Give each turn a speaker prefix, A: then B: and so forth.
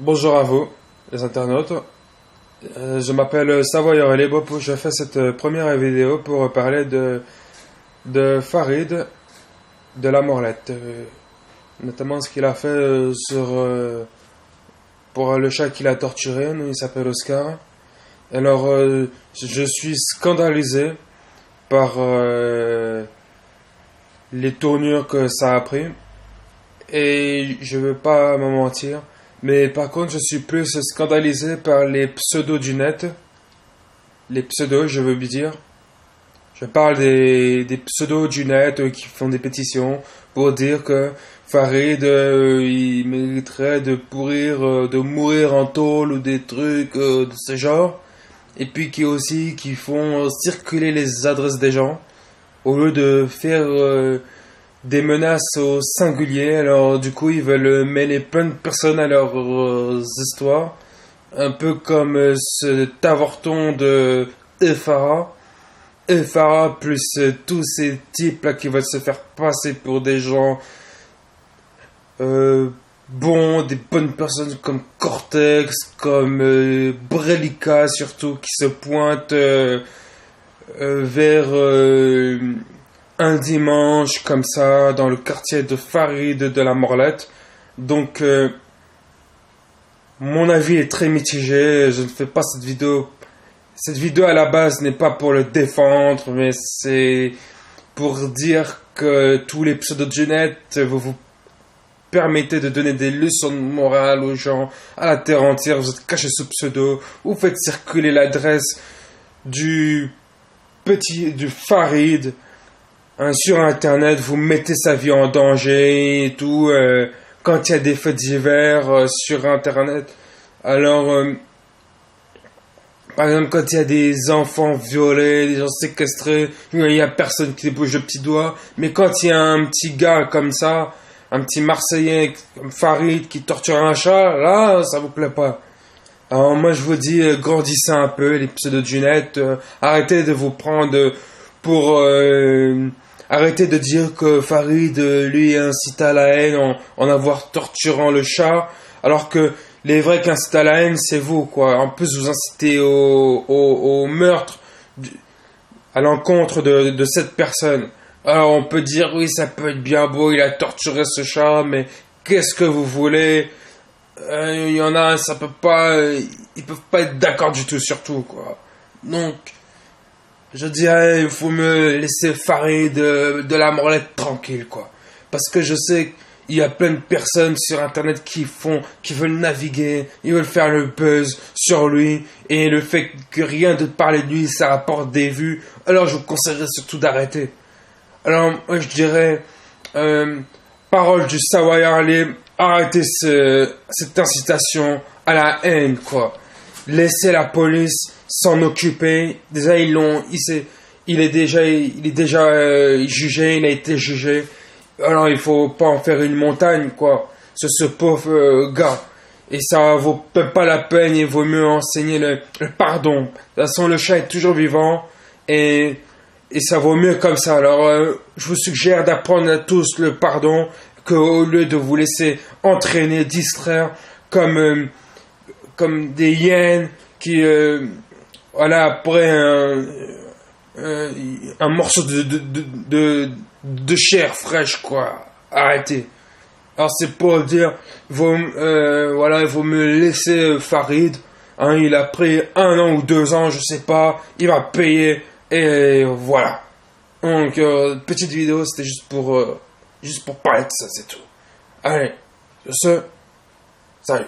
A: Bonjour à vous, les internautes. Je m'appelle Savoyeur Libre. Je fais cette première vidéo pour parler de Farid de la Morlette. Notamment ce qu'il a fait pour le chat qu'il a torturé. Il s'appelle Oscar. Alors, je suis scandalisé par les tournures que ça a pris. Et je veux pas me mentir. Mais par contre, je suis plus scandalisé par les pseudos du net. Les pseudos, je veux bien dire. Je parle des pseudos du net qui font des pétitions pour dire que Farid, il mériterait de de mourir en tôle ou des trucs de ce genre. Et puis qui font circuler les adresses des gens au lieu de faire des menaces au singulier. Alors du coup ils veulent mêler plein de personnes à leurs histoires, un peu comme cet avorton de Efara plus tous ces types là qui veulent se faire passer pour des gens bons, des bonnes personnes comme Cortex, comme Brelica surtout, qui se pointent vers un dimanche comme ça dans le quartier de Farid de la Morlette. Donc mon avis est très mitigé. Je ne fais pas cette vidéo. Cette vidéo à la base n'est pas pour le défendre, mais c'est pour dire que tous les pseudos du net, vous permettez de donner des leçons de morale aux gens à la terre entière. Vous êtes cachés sous pseudo. Vous faites circuler l'adresse du du Farid sur internet, vous mettez sa vie en danger et tout, quand il y a des faits divers sur internet. Alors, par exemple, quand il y a des enfants violés, des gens séquestrés, il n'y a personne qui bouge le petit doigt. Mais quand il y a un petit gars comme ça, un petit Marseillais comme Farid qui torture un chat, là, ça vous plaît pas. Alors moi je vous dis, grandissez un peu les pseudos du net, arrêtez de vous prendre pour... arrêtez de dire que Farid, lui, incite à la haine en avoir torturant le chat, alors que les vrais qui incitent à la haine, c'est vous, quoi. En plus, vous incitez au meurtre à l'encontre de cette personne. Alors, on peut dire, oui, ça peut être bien beau, il a torturé ce chat, mais qu'est-ce que vous voulez? Il y en a, ça peut pas... ils peuvent pas être d'accord du tout, surtout, quoi. Donc... je dirais, il faut me laisser Farid de la Morlette tranquille, quoi. Parce que je sais qu'il y a plein de personnes sur internet qui veulent naviguer, ils veulent faire le buzz sur lui, et le fait que rien de parler de lui, ça rapporte des vues. Alors je vous conseillerais surtout d'arrêter. Alors, moi je dirais, parole du Savoyard Libre, arrêtez cette incitation à la haine, quoi. Laissez la police s'en occuper. Déjà, il est déjà jugé, il a été jugé. Alors, il faut pas en faire une montagne, quoi. Ce pauvre gars. Et ça vaut peut-être pas la peine, il vaut mieux enseigner le pardon. De toute façon, le chat est toujours vivant et ça vaut mieux comme ça. Alors, je vous suggère d'apprendre à tous le pardon qu'au lieu de vous laisser entraîner, distraire comme des hyènes qui, voilà, après un morceau de chair fraîche, quoi. Arrêtez. Alors c'est pour dire, voilà, il faut me laisser Farid. Hein, il a pris 1 an ou 2 ans, je sais pas. Il va payer et voilà. Donc petite vidéo, c'était juste pour parler de ça, c'est tout. Allez, sur ce, salut.